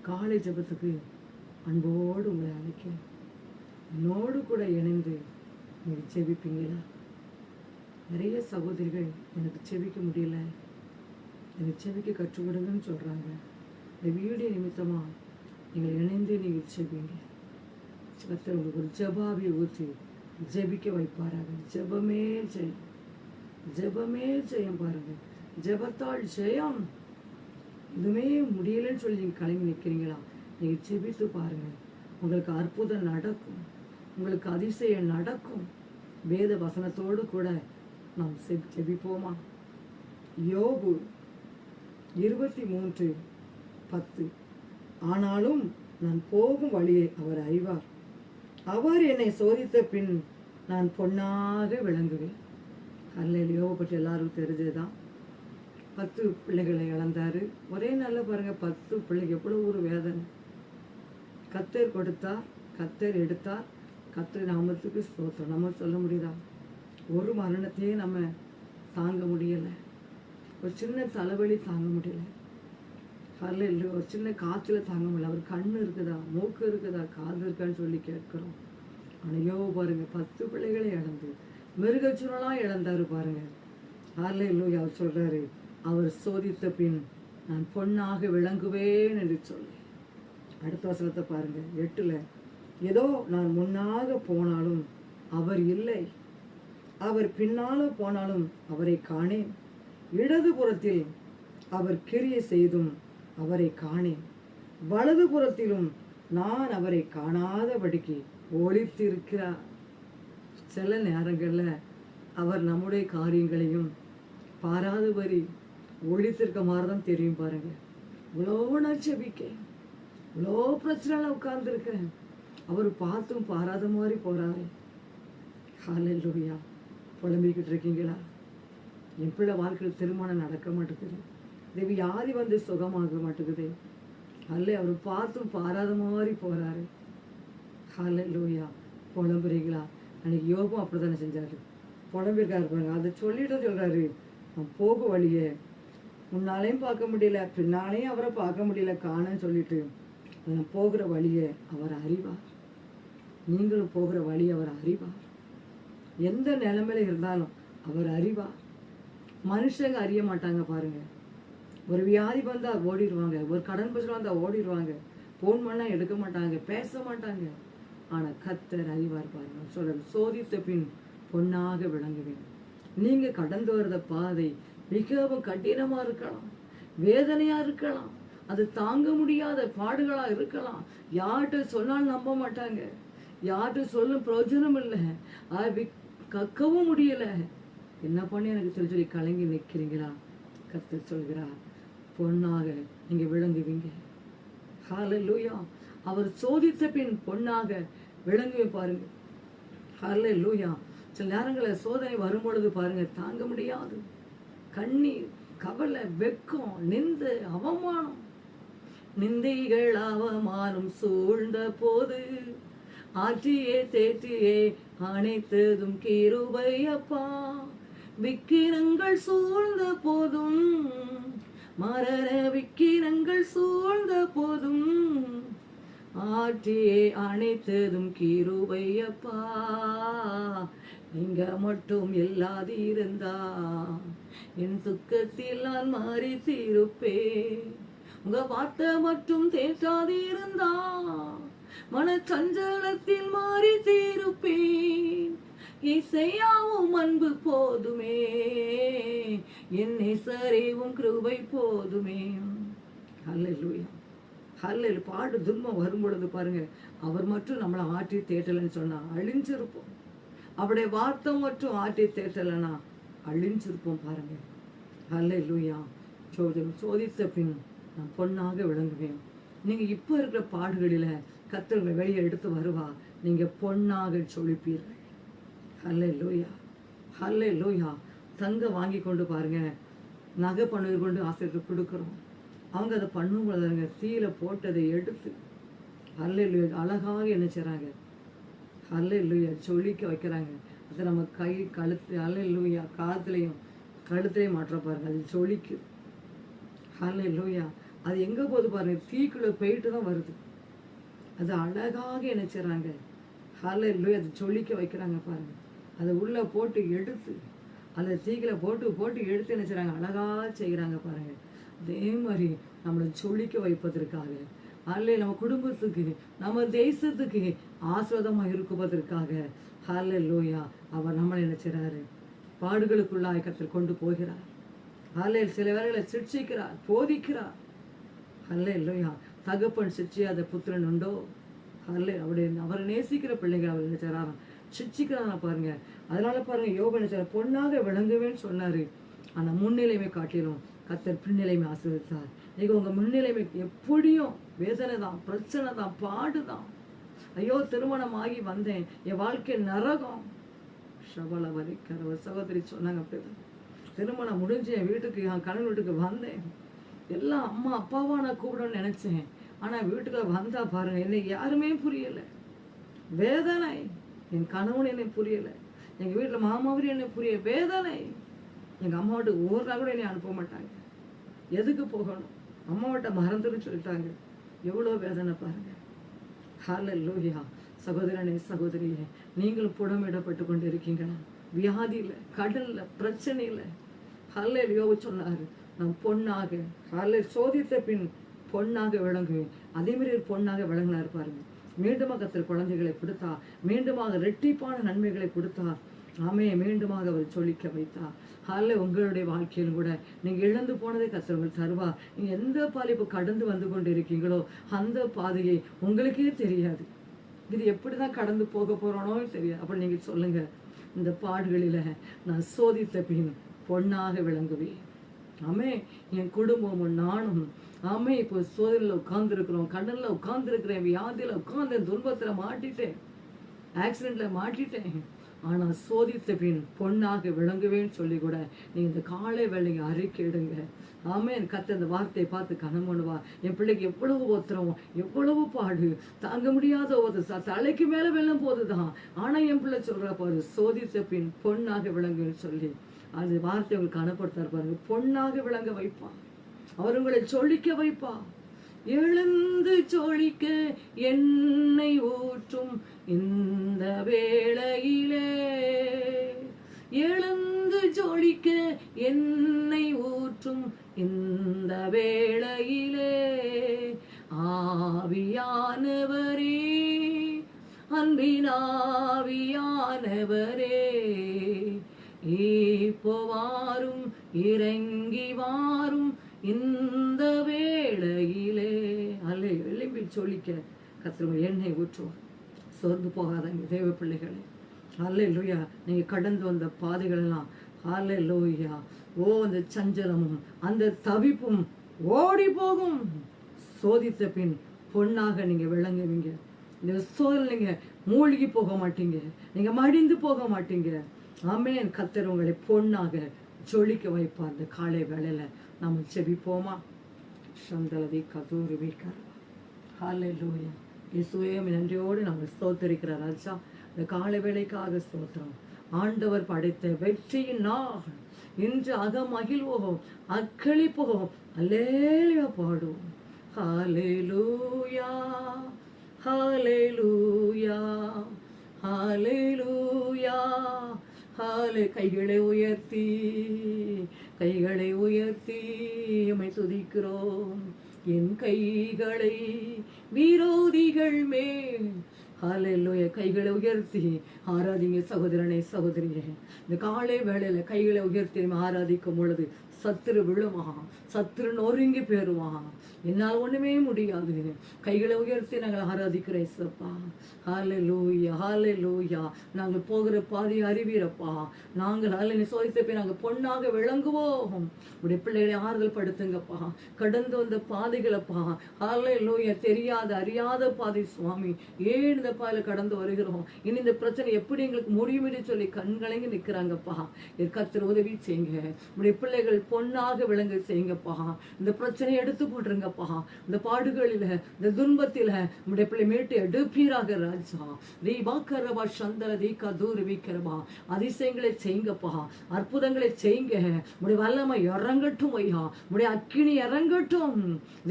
காலை ஜெபத்துக்கு அன்போடு உங்களை அழைக்கிறேன். என்னோடு கூட இணைந்து நீங்கள் செபிப்பீங்களா? நிறைய சகோதரிகள் எனக்கு செபிக்க முடியல, எனக்கு செபிக்க கற்றுக் கொடுங்கன்னு சொல்கிறாங்க. இந்த வீடியோ நிமித்தமாக நீங்கள் இணைந்து நீங்கள் செபிங்க. கர்த்தர் உங்களுக்கு ஒரு ஜெபாவை ஊற்றி ஜெபிக்க வைப்பாராக. ஜெபமே ஜெயம், ஜெபமே ஜெயம். பாருங்கள், ஜெபத்தால் ஜெயம். இதுவுமே முடியலன்னு சொல்லி நீங்கள் கலங்கி நிற்கிறீங்களா? நீங்கள் செபித்து பாருங்கள், உங்களுக்கு அற்புதம் நடக்கும், உங்களுக்கு அதிசயம் நடக்கும். வேத வசனத்தோடு கூட நாம் செபிப்போமா? யோபு 23:10. ஆனாலும் நான் போகும் வழியை அவர் அறிவார், அவர் என்னை சோதித்த பின் நான் பொன்னாக விளங்குவேன். அல்லேலூயா. யோபு பற்றி எல்லாருக்கும் தெரிஞ்சதுதான். 10 பிள்ளைகளை இழந்தாரு. ஒரே நல்ல பாருங்க, 10 பிள்ளைக்கு எவ்வளோ ஒரு வேதனை. கர்த்தர் கொடுத்தார், கர்த்தர் எடுத்தார். கர்த்தர் நாமத்துக்கு ஸ்தோத்திரம். நம்ம சொல்ல முடியுதா? ஒரு மரணத்தையே நம்ம தாங்க முடியலை. ஒரு சின்ன தலைவலி தாங்க முடியல. அல்லேலூயா. ஒரு சின்ன காய்ச்சல தாங்க முடியல. அவர் கண்ணு இருக்குதா, மூக்கு இருக்குதா, காது இருக்கான்னு சொல்லி கேட்கிறோம். ஆனால் யோபு பாருங்க, 10 பிள்ளைகளை இழந்து மிருகச்சுரலாம் இழந்தாரு பாருங்க. அல்லேலூயா. அவர் சொல்றாரு, அவர் சோதித்த பின் நான் பொன்னாக விளங்குவேன் என்று சொல்லி. அடுத்த வசனத்தை பாருங்க, 8. ஏதோ நான் முன்னாக போனாலும் அவர் இல்லை, அவர் பின்னால போனாலும் அவரை காணேன். இடது புறத்தில் அவர் கிரியை செய்தும் அவரை காணேன், வலது புறத்திலும் நான் அவரை காணாதபடிக்கு ஒளித்திருக்கிறார். சில நேரங்களில் அவர் நம்முடைய காரியங்களையும் பாராதபடி ஒளித்திருக்க மாதிரி தான் தெரியும் பாருங்க. இவ்வளோ நான் செபிக்கேன், இவ்வளோ பிரச்சனை உட்கார்ந்துருக்கிறேன், அவர் பார்த்தும் பாராத மாதிரி போறாரு. ஹல்லேலூயா. புலம்பிக்கிட்டு இருக்கீங்களா? என் பிள்ளை வாழ்க்கையில் திருமணம் நடக்க மாட்டேங்குது, இந்த வியாதி வந்து சுகமாக மாட்டேங்குது. அவர் பார்த்தும் பாராத மாதிரி போறாரு. ஹல்லேலூயா. புலம்புறீங்களா? அன்னைக்கு யோபும் அப்படித்தானே செஞ்சாரு, புலம்பிருக்காரு பாருங்க. அதை சொல்லிட்டு சொல்றாரு, நான் போக வழியை முன்னாலையும் பார்க்க முடியல, பின்னாலையும் அவரை பார்க்க முடியல, காணன்னு சொல்லிட்டு நான் போகிற வழியை அவர் அறிவார். நீங்களும் போகிற வழி அவர் அறிவார். எந்த நிலைமையில இருந்தாலும் அவர் அறிவார். மனுஷங்க அறிய மாட்டாங்க பாருங்க. ஒரு வியாதி வந்தா ஓடிடுவாங்க, ஒரு கடன் பிரச்சனை வந்தா ஓடிடுவாங்க, போன் பண்ணா எடுக்க மாட்டாங்க, பேச மாட்டாங்க. ஆனா கர்த்தர் அறிவார் பாருங்க. சொல்ற சோதித்த பின் பொன்னாக விளங்குவேன். நீங்க கடந்து வர்ற பாதை மிகவும் கடினமா இருக்கலாம், வேதனையா இருக்கலாம், அது தாங்க முடியாத பாடுகளா இருக்கலாம். யார்கிட்ட சொன்னாலும் நம்ப மாட்டாங்க, யார்கிட்ட சொல்லும் பிரயோஜனம் இல்லை, கக்கவும் முடியல. என்ன பண்ணி எனக்கு சொல்லி கலங்கி நிற்கிறீங்களா? கர்த்தர் சொல்கிறார், பொன்னாக நீங்க விளங்குவீங்க. ஹல்லேலூயா. அவர் சோதித்த பின் பொன்னாக விளங்குவே பாருங்க. ஹல்லேலூயா. சில நேரங்களில் சோதனை வரும்பொழுது பாருங்க, தாங்க முடியாது. கண்ணீர், கவலை, வெக்கம், நிந்தை, அவமானம், நிந்தைகள் அவமானம் சூழ்ந்த போது ஆற்றியே தேற்றியே அனைத்ததும் கிருபையப்பா. விக்கிரங்கள் சூழ்ந்த போதும், மரண விக்கிரங்கள் சூழ்ந்த போதும் ஆற்றியே அனைத்ததும் கிருபையப்பா. நீங்க மட்டும் இல்லாதிருந்தா என் துக்கத்தில் நான் மறித்திருப்பேன். உங்க வார்த்தை மட்டும் தேற்றாதிருந்தா மனச்சஞ்சலத்தில் மறித்திருப்பேன். இசையாவும் அன்பு போதுமே, என் நேசரேவும் கிருபை போதுமே. ஹல்லேலூயா. ஹல்லேலூயா. பாடு துன்பம் வரும் பொழுது பாருங்க, அவர் மட்டும் நம்மளை ஆற்றி தேட்டலன்னு சொன்னா அழிஞ்சிருப்போம். அவருடைய வார்த்தை மட்டும் ஆற்றி தேட்டலைன்னா அழிஞ்சிருப்போம் பாருங்க. ஹல்லேலூயா. சோதித்த பின் நான் பொன்னாக விளங்குவேன். நீங்க இப்ப இருக்கிற பாடுகளில கர்த்தர் வெளியே எடுத்து வருவா, நீங்க பொன்னாக சொலிப்பீர்கள். ஹல்லேலூயா. ஹல்லேலூயா. தங்க வாங்கி கொண்டு பாருங்க, நகை பண்ணுவது கொண்டு ஆசிரியருக்கு கொடுக்குறோம். அவங்க அதை பண்ணும்போது தீயில போட்டதை எடுத்து ஹல்லேலூயா அழகாக என்ன செய்றாங்க, ஹல்லேலூயா சொலிக்க வைக்கிறாங்க. அதை நம்ம கை கழுத்து ஹல்லேலூயா காதுலையும் கழுத்துலையும் மாற்ற பாருங்க, அது சொலிக்கு. ஹல்லேலூயா. அது எங்க போகுது பாருங்க, தீக்குள்ள போயிட்டு தான் வருது. அது அழகாக என்ன செய்றாங்க, ஹல்லேலூயா, அது ஜொலிக்க வைக்கிறாங்க பாருங்க. அதை உள்ள போட்டு எடுத்து அதை தீக்கில போட்டு போட்டு எடுத்து என்ன செய்றாங்க, அழகா செய்கிறாங்க பாருங்க. அதே மாதிரி நம்மளை ஜொலிக்க வைப்பதற்காக, அல்ல நம்ம குடும்பத்துக்கு நம்ம தேசத்துக்கு ஆசீர்வாதமா இருக்குவதற்காக, ஹல்லேலூயா, அவர் நம்மளை என்ன செய்றாரு, பாடுகளுக்குள்ளாய் கர்த்தர் கொண்டு போகிறார். ஹல்லேலூயா, சில வேளைகளை சிட்சிக்கிறார், போதிக்கிறார். ஹல்லேலூயா, தகப்பன் சிட்சியாத புத்திரன் உண்டோ? அவரை நேசிக்கிற பிள்ளைங்க அவர் என்ன செய்றாராம், சிட்சிக்கிறாங்க பாருங்க. அதனால பாருங்க, யோபு என்ன செய்றார், பொன்னாக விளங்குவேன்னு சொன்னாரு. ஆனா முன்னிலைமை காட்டிலும் கர்த்தர் பின்னிலைமை ஆசீர்வதித்தார். இன்னைக்கு உங்க முன்னிலைமை எப்படியும் வேதனை தான், பிரச்சனை தான், பாடுதான். ஐயோ, திருமணம் ஆகி வந்தேன், என் வாழ்க்கை நரகம். ஷபல வரிக்கிற சகோதரி சொன்னாங்க, அப்படிதான் திருமணம் முடிஞ்சு என் வீட்டுக்கு, என் கணவன் வீட்டுக்கு வந்தேன், எல்லாம் அம்மா அப்பாவா நான் கூப்பிடணும்னு நினைச்சேன். ஆனா வீட்டுக்கு வந்தா பாருங்க, என்னை யாருமே புரியல. வேதனை. என் கணவன் என்னை புரியல, எங்க வீட்டுல மாமாவரி என்னை புரிய வேதனை. எங்க அம்மாவோட ஒரு நாள் கூட என்னை அனுப்ப மாட்டாங்க. எதுக்கு போகணும், அம்மாவோட மறந்துன்னு சொல்லிட்டாங்க. எவ்வளவு வேதனை பாருங்க. ஹல்லேலூயா. சகோதரனே, சகோதரியே, நீங்களும் புடமிடப்பட்டு கொண்டு இருக்கீங்களா? வியாதியில, கடல்ல, பிரச்சனையில. ஹல்லேலூயா சொன்னாரு, நான் பொன்னாக, சோதித்த பின் பொன்னாக விளங்குவேன். அதே மாதிரி ஒரு பொன்னாக விளங்கினார் பாருங்க. மீண்டுமாக கர்த்தர் குழந்தைகளை கொடுத்தா, மீண்டுமாக ரெட்டிப்பான நன்மைகளை கொடுத்தார். ஆமே, மீண்டுமாக அவர் ஜொலிக்க வைத்தார். உங்களுடைய வாழ்க்கையிலும் கூட நீங்க இழந்து போனதை கர்த்தர் உங்களுக்கு தருவார். நீங்க எந்த பாதிப்பு கடந்து வந்து கொண்டு இருக்கீங்களோ அந்த பாதையை உங்களுக்கே தெரியாது. இது எப்படிதான் கடந்து போக போறோனோ தெரியாது. அப்ப நீங்க சொல்லுங்க, இந்த பாடுகளில நான் சோதித்த பின் பொன்னாக விளங்குவேன். ஆமே, என் குடும்பமும் நானும் ஆமே இப்போ சோதனையில உட்கார்ந்து இருக்கிறோம், கடல்ல உட்கார்ந்து இருக்கிறேன், வியாதியில உட்கார்ந்து துன்பத்துல மாட்டிட்டேன், ஆக்சிடென்ட்ல மாட்டிட்டேன். ஆனா சோதித்த பின் பொன்னாக விளங்குவேன்னு சொல்லி கூட நீங்க இந்த காலை வேளைங்க அறிக்கையிடுங்க. ஆமே, கர்த்தர் இந்த வார்த்தையை பார்த்து கனம் பண்ணுவா. என் பிள்ளைக்கு எவ்வளவு ஒத்துறோம், எவ்வளவு பாடு, தாங்க முடியாத ஒரு தலைக்கு மேல வெள்ளம் போதுதான். ஆனா என் பிள்ளை சொல்ற பாரு, சோதித்த பின் பொன்னாக விளங்குன்னு சொல்லி அது வார்த்தை உங்களுக்கு அனுப்படுத்தார் பாருங்க. பொன்னாக விளங்க வைப்பா, அவர் உங்களை ஜொலிக்க வைப்பா. எழுந்து ஜொலிக்க எண்ணெய் ஊற்றும் இந்த வேளையிலே, எழுந்து ஜொலிக்க எண்ணெய் ஊற்றும் இந்த வேளையிலே, ஆவியானவரே, அன்பின் ஆவியானவரே, இப்போ வாரும், இறங்கி வாரும் இந்த வேளையிலே. அல்ல எழும்பி ஜொலிக்க கர்த்தர் எண்ணெய் ஊற்றுவார். சோர்ந்து போகாதங்க தேவ பிள்ளைகளே. அல்லேலூயா. நீங்க கடந்து வந்த பாதைகள் எல்லாம் அல்லேலூயா, ஓ அந்த சஞ்சலமும் அந்த தவிப்பும் ஓடி போகும். சோதித்த பின் பொன்னாக நீங்க விளங்குவீங்க. இந்த சோதனை நீங்க மூழ்கி போக மாட்டீங்க, நீங்க மடிந்து போக மாட்டீங்க. ஆமென். கர்த்தர் உங்களை பொன்னாக ஜொலிக்க வைப்பார். அந்த காலை வேளையில நாம செபிப்போமா? சந்தலதி கதூரி வீக்கார். ஹல்லேலூயா. இயேசுவே, நன்றியோடு நாங்கள் ஸ்தோத்தரிக்கிற ராஜா, இந்த காலை வேளைக்காக ஸ்தோத்திரம். ஆண்டவர் படைத்த வெற்றியின் நாள் இன்று அகமகிழ்வோம், அக்களிப்போம், அல்லேலூயா பாடுவோம். ஹல்லேலூயா, ஹல்லேலூயா, ஹல்லேலூயா. கைகளை உயர்த்தி, கைகளை உயர்த்தி உம்மை துதிக்கிறோம். என் கைகளை விரோதிகள் மேல், ஹல்லேலூயா, கைகளை உயர்த்தி ஆராதிங்க சகோதரனே, சகோதரியே. இந்த காலை வேளையில கைகளை உயர்த்தி ஆராதிக்கும் பொழுது சத்துரு விழுவான், சத்துரு நொறுங்கி போயிருவான். என்னால் ஒண்ணுமே முடியாது. கைகளை உயர்த்தி நாங்கள் ஆராதிக்கிறோம் இயேசுப்பா. ஹல்லேலூயா, ஹல்லேலூயா. நாங்கள் போகிற பாதை அறிவீரப்பா. நாங்கள் அல்ல சோதித்த போய் நாங்கள் பொன்னாக விளங்குவோம். உடைய பிள்ளைகளை ஆறுதல் படுத்துங்கப்பா. கடந்து வந்த பாதைகளப்பா, ஹல்லேலூயா, தெரியாத அறியாத பாதை சுவாமி. ஏன் இந்த பாதையில கடந்து வருகிறோம், இனி இந்த பிரச்சனை எப்படி எங்களுக்கு முடியும் என்று சொல்லி கண்கலங்கி நிற்கிறாங்கப்பா. கர்த்தர் உதவி செய்யுங்க. உடைய பிள்ளைகள் பொன்னாக விளங்க செய்யுங்கப்பா. இந்த பிரச்சனையை எடுத்து போட்டுருங்கப்பா. இந்த பாடுகளில, இந்த துன்பத்தில உடைய பிள்ளை மீட்டு எடுப்பீராக ராஜா. ரீபாக்கரபா சந்தர தீகா தூர் வீக்கரபா. அதிசயங்களை செய்யுங்கப்பா, அற்புதங்களை செய்யுங்க. உடைய வல்லமை இறங்கட்டும் ஐயா, உடைய அக்கினி இறங்கட்டும்.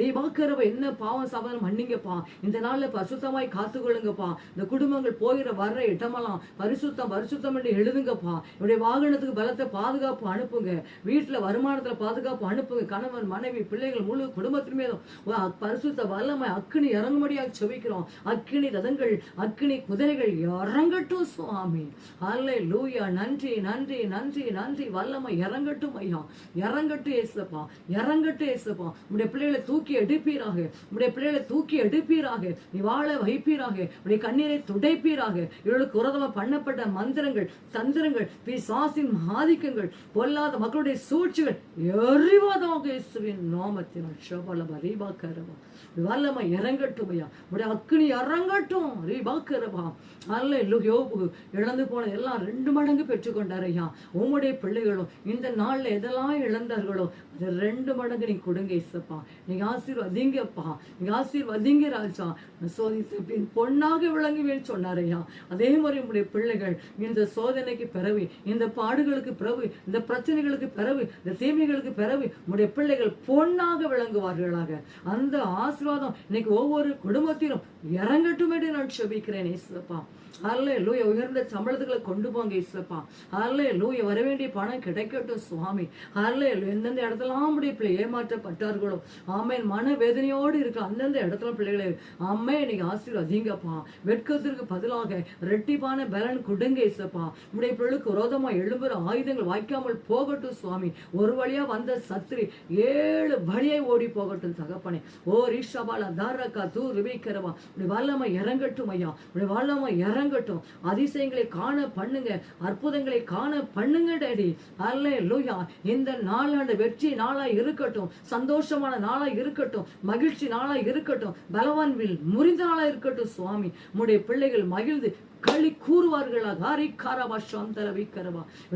ரீபாக்கரபா என்ன பாவம் சாபம் மன்னிங்கப்பா. இந்த நாள்ல பரிசுத்தமாய் காத்துக்கொள்ளுங்கப்பா. இந்த குடும்பங்கள் போகிற வர்ற இடமெல்லாம் பரிசுத்தம் பரிசுத்தம் என்று எழுதுங்கப்பா. என்னுடைய வாகனத்துக்கு பலத்தை பாதுகாப்பு அனுப்புங்க. வீட்டுல வருமானத்துல பாதுகாப்பு அனுப்புங்க. கணவன் மனைவி பிள்ளைகள் முழு குடும்பத்தின் மீதும் பரிசுத்த வல்லமை அக்கினி இறங்கும்படியாக செபிக்கிறோம். அக்கினி ரதங்கள் அக்கினி குதிரைகள் இறங்கட்டும் சுவாமி. அல்லேலூயா. நன்றி நன்றி நன்றி நன்றி. வல்லமை இறங்கட்டும் ஐயா, இறங்கட்டும் ஏசப்பா, இறங்கட்டும் ஏசப்பா. உடைய பிள்ளைகளை தூக்கி எடுப்பீராக, உடைய பிள்ளைகளை தூக்கி எடுப்பீராக. நீ வாழ வைப்பீராக, உடைய கண்ணீரை துடைப்பீராக. இவர்களுக்கு விரோதமா பண்ணப்பட்ட மந்திரங்கள் தந்திரங்கள் பிசாசின் ஆதிக்கங்கள் பொல்லாத மக்களுடைய சூழ்ச்சிகள் எறிவதாக இயேசுவின் நாமத்தினால் ஷபலப ரீபாக்கரபா. வல்லமை இறங்கட்டும் ஐயா, உடைய அக்கினி இறங்கட்டும் ரீபாக்கரபா. அல்லேலூயா. இழந்து போன எல்லாம் 2 மடங்கு பெற்றுக்கொண்டார் ஐயா. உம்முடைய பிள்ளைகளும் இந்த நாள்ல எதெல்லாம் இழந்தார்களோ அது 2 மடங்கு நீங்க கொடுங்க இயேசுப்பா. நீங்க ஆசீர்வதிங்கப்பா, நீங்க ஆசீர்வதிங்க ராஜா. சோதித்த பின் பொன்னாக விளங்குவேன் சொன்னார் ஐயா. அதே மாதிரி உங்களுடைய பிள்ளைகள் இந்த சோதனைக்கு பிறகு, இந்த பாடுகளுக்கு பிறகு, இந்த பிரச்சனைகளுக்கு பிறகு, இந்த தீமைகளுக்கு பிறகு உங்களுடைய பிள்ளைகள் பொன்னாக விளங்குவார்களாக. அந்த ஆசீர்வாதம் இன்னைக்கு ஒவ்வொரு குடும்பத்திலும் இறங்கட்டும் என்று நான் செபிக்கிறேன் இயேசுப்பா. அல்லேலூயா. உயர்ந்த சம்பளத்துக்களை கொண்டு போங்க இயேசுப்பா. அல்லேலூயா. வர வேண்டிய பணம் கிடைக்கட்டும் சுவாமி. அல்லேலூயா. எந்தெந்த இடத்துலாம் உடைய பிள்ளை ஏமாற்றப்பட்டார்களோ ஆமேன், மன வேதனையோடு இருக்க அந்தந்த இடத்துல பிள்ளைகளை ஆமே நீங்க ஆசீர்வதிங்கப்பா. வெட்கத்திற்கு பதிலாக ரெட்டிப்பான பலன் கொடுங்க இயேசுப்பா. உடைய பிள்ளைக்கு விரோதமா எழும்புற ஆயுதங்கள் வாய்க்காமல் போகட்டும் சுவாமி. ஒரு வழியா வந்த சத்திரி 7 வழியாய் ஓடி போகட்டும் தகப்பனே. ஓ ரிஷபாலா தாரகா தூ ரிபிக்கரவா. உடைய வல்லமை இறங்கட்டும் ஐயா, உடைய வல்லமை இறங்கட்டும். அதிசயங்களை காண பண்ணுங்க, அற்புதங்களை காண பண்ணுங்க டாடி. அல்லேலூயா. இந்த நாளாண்டு வெற்றி நாளா இருக்கட்டும், சந்தோஷமான நாளா இருக்கட்டும், மகிழ்ச்சி நாளா இருக்கட்டும், பலவான் வில் முறிந்த நாளா இருக்கட்டும் சுவாமி. உம்முடைய பிள்ளைகள் மகிழ்ந்து களி கூறுவார்களாக.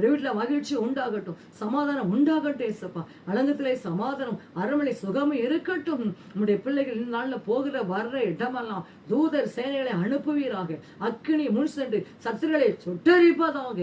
வீட்டுல மகிழ்ச்சி உண்டாகட்டும், சமாதானம் உண்டாகட்டும் ஏசப்பா. அலங்கத்திலே சமாதானம், அரண்மனை சுகமும் இருக்கட்டும். நம்முடைய பிள்ளைகள் இந்த நாள்ல போகிற வர்ற இடமெல்லாம் தூதர் சேனைகளை அனுப்புவீராக. அக்கினி முன் சென்று சத்துருகளை சுட்டரிப்பதாக.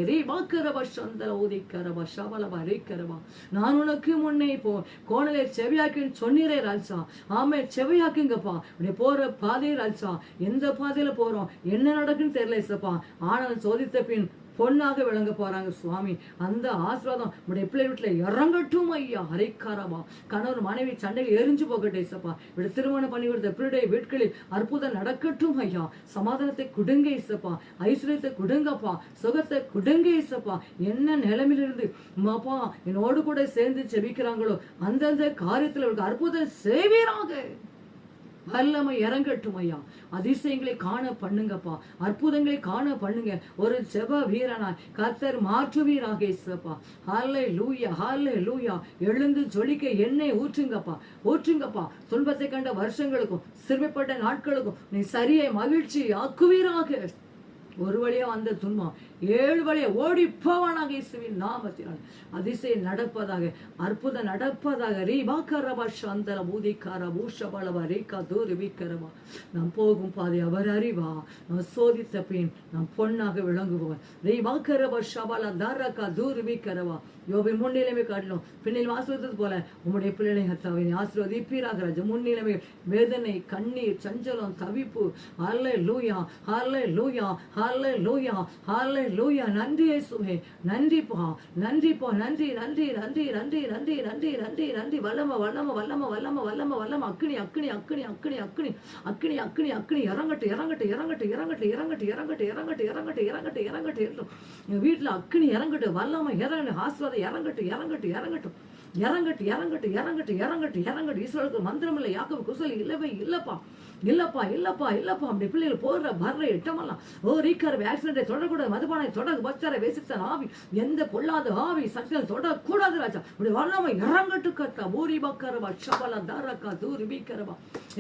நான் உனக்கு முன்னே போ கோணலை செவியாக்கி சொன்னீரே ராஜா. ஆமே செவியாக்குங்கப்பா. போற பாதை ராஜா, எந்த பாதையில போறோம் என்ன நடக்குன்னு தெரியல ஆனால் சோதித்த பின் பொன்னாக விளங்க போறாங்க சுவாமி. அந்த ஆசீர்வாதம் உடைய பிள்ளை வீட்டுல இறங்கட்டும் ஐயா. ஹரிக்காரமா. கணவன் மனைவி சண்டையில் எரிஞ்சு போகட்டும் இசப்பா. இப்படி திருமணம் பண்ணி கொடுத்த பிள்ளைடைய வீட்களில் அற்புதம் நடக்கட்டும் ஐயா. சமாதானத்தை கொடுங்க இசப்பா, ஐஸ்வர்யத்தை கொடுங்கப்பா, சுகத்தை கொடுங்க இசப்பா. என்ன நிலைமையிலிருந்து அப்பா என்னோடு கூட சேர்ந்து செபிக்கிறாங்களோ அந்தந்த காரியத்தில் அற்புதம் செய்வீராக. வல்லமை இறங்கட்டும் ஐயா. அதிசயங்களை காண பண்ணுங்கப்பா, அற்புதங்களை காண பண்ணுங்க. ஒரு ஜெப வீரனாய் கர்த்தர் மாற்றுவீராக இயேசுப்பா. ஹல்லேலூயா ஹல்லேலூயா. எழுந்து ஜொலிக்க எண்ணெய் ஊற்றுங்கப்பா, ஊற்றுங்கப்பா. துன்பத்தை கண்ட வருஷங்களுக்கும் சிறுமைப்பட்ட நாட்களுக்கும் நீ சரியை மகிழ்ச்சி ஆக்குவீராக. ஒரு வழியா வந்த துன்பம் 7 வழியா ஓடி போவானாக இயேசுவின் நாமத்தினால். அதிசயம் நடப்பதாக, அற்புதம் நடப்பதாக. ரீபாக்கரபா சந்தர பூதிக்கார பூஷபலவா ரீகா தூரிபிக்கரவா. நாம் போகும் பாதை அவர் அறிவா. நாம் சோதித்த பின் நாம் பொன்னாக விளங்குவோம். ரீபாக்கரபா ஷபல தாரகா தூரிபிக்கரவா. யோபின் முன்னிலைமை காட்டிலும் பின்னில் ஆசீர்வதித்தது போல உம்முடைய பிள்ளைகளை கர்த்தாவே ஆசீர்வதிப்பீராக ராஜா. முன்னிலைமை வேதனை கண்ணீர் சஞ்சலம் தவிப்பு. ஹல்லேலூயா ஹல்லேலூயா ஹல்லேலூயா ஹல்லேலூயா. நன்றி இயேசுவே, நன்றிப்பா நன்றிப்பா. நன்றி நன்றி நன்றி நன்றி நன்றி நன்றி நன்றி நன்றி. வல்லம வல்லம வல்லம வல்லம வல்லம வல்லம. அக்கினி அக்கினி அக்கினி அக்கினி அக்கினி அக்கினி அக்கினி அக்கினி இறங்கட்டு இறங்கட்டு இறங்கட்டு இறங்கட்டு இறங்கட்டு இறங்கட்டு இறங்கட்டு இறங்கட்டு இறங்கட்டு இறங்கட்டு இறங்கட்டு. வீட்டுல அக்கினி இறங்கட்டு, வல்லம இறங்கட்டு, ஆசீர்வாதம் இறங்கட்டு இறங்கட்டு இறங்கட்டு இறங்கட்டு இறங்கட்டு இறங்கட்டு இறங்கட்டு இறங்கட்டு. ஈஸ்வரருக்கு மந்திரம் இல்லை, யாக்கோபு குசல் இல்லவே இல்லப்பா இல்லப்பா இல்லப்பா இல்லப்பா. அப்படி பிள்ளைகள் போடுற வர்ற இடமெல்லாம் ஓ ரீக்கர் ஆக்சிடென்டை தொடக்கூடாது, மதுபானை தொட பச்சாரை வேசித்தன் ஆவி, எந்த பொல்லாத ஆவி சக்திகள் தொடக்கூடாது ராஜா. இப்படி வல்லாம இறங்கட்டு கத்தா. ஊரி பக்கரவா ஷபல தாரகா தூரி பீக்கரவா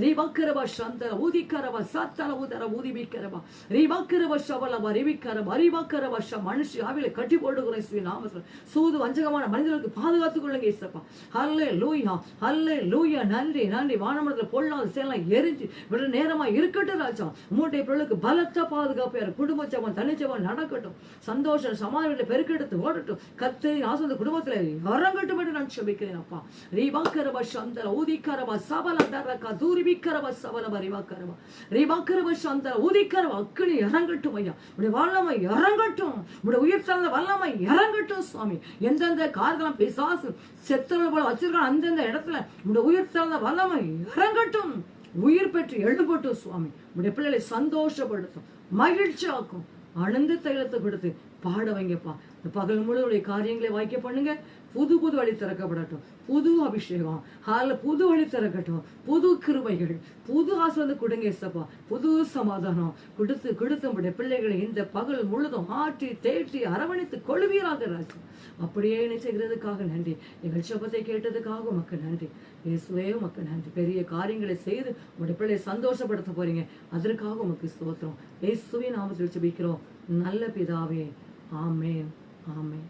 ரீபக்கரவா சந்தர ஊதிக்கரவா சத்தல ஊதர ஊதி பீக்கரவா ரீபக்கரவா ஷபலவா ரிபிக்கரவா ரீபக்கரவா மனுஷி ஆவில கட்டி போடுகிற நாமத்தில் சூது வஞ்சகமான மனிதர்களுக்கு பாதுகாத்துக் கொள்ளுங்க. ஏசப்பா. ஹல்லேலூயா, ஹல்லேலூயா. நன்றி நன்றி. வானமண்டலத்துல பொல்லாத சேலாம் எரிஞ்சு விட நேரமா இருக்கட்டும் ராஜா. உம்முடைய பிள்ளைகளுக்கு பலத்த பாதுகாப்பு யார் குடும்ப ஜெபம் தனி ஜெபம் நடக்கட்டும். சந்தோஷம் சமாதானத்தை பெருக்கெடுத்து ஓடட்டும். கர்த்தரின் ஆசீர்வாதம் குடும்பத்துல இறங்கட்டும் என்று நான் ஜெபிக்கிறேன் அப்பா. ரீபாக்கரப சந்தர ஊதிக்கரப சபல தரக தூரிபிக்கரப சபல பரிவாக்கரப ரீபாக்கரப சந்தர ஊதிக்கரப அக்கினி இறங்கட்டும் ஐயா. உடைய வல்லமை இறங்கட்டும். உடைய உயிர் தந்த வல்லமை இறங்கட்டும் சுவாமி. எந்தெந்த காரணம் பிசாசு செத்தவர்கள் போல வச்சிருக்கான் அந்தந்த இடத்துல உடைய உயிர் தந்த வல்லமை இறங்கட்டும். உயிர் பெற்று எழுப்பட்டும் சுவாமி. உடைய பிள்ளைகளை சந்தோஷப்படுத்தும், மகிழ்ச்சி ஆக்கும். அனந்த தைலத்தை கொடுத்து பாட வைங்கப்பா. இந்த பகல் முழுவதுடைய காரியங்களை வாய்க்க பண்ணுங்க. புது புது வழி திறக்கப்படட்டும். புது அபிஷேகம் புது வழி திறக்கட்டும். புது கிருபைகள் புது ஆசீர்வாதம் கொடுங்க ஏசப்பா. புது சமாதானம் கொடுத்து கொடுத்து உடைய பிள்ளைகளை இந்த பகல் முழுதும் ஆற்றி தேற்றி அரவணைத்து கொள்வீராக ராஜா. அப்படியே செய்கிறதுக்காக நன்றி. எங்கள் ஜெபத்தை கேட்டதுக்காக உமக்கு நன்றி இயேசுவே. உமக்கு நன்றி. பெரிய காரியங்களை செய்து உடைய பிள்ளையை சந்தோஷப்படுத்த போறீங்க. அதற்காக உமக்கு ஸ்தோத்திரம். இயேசுவின் நாமத்தில் ஜெபிக்கிறோம் நல்ல பிதாவே. ஆமென், ஆமென்.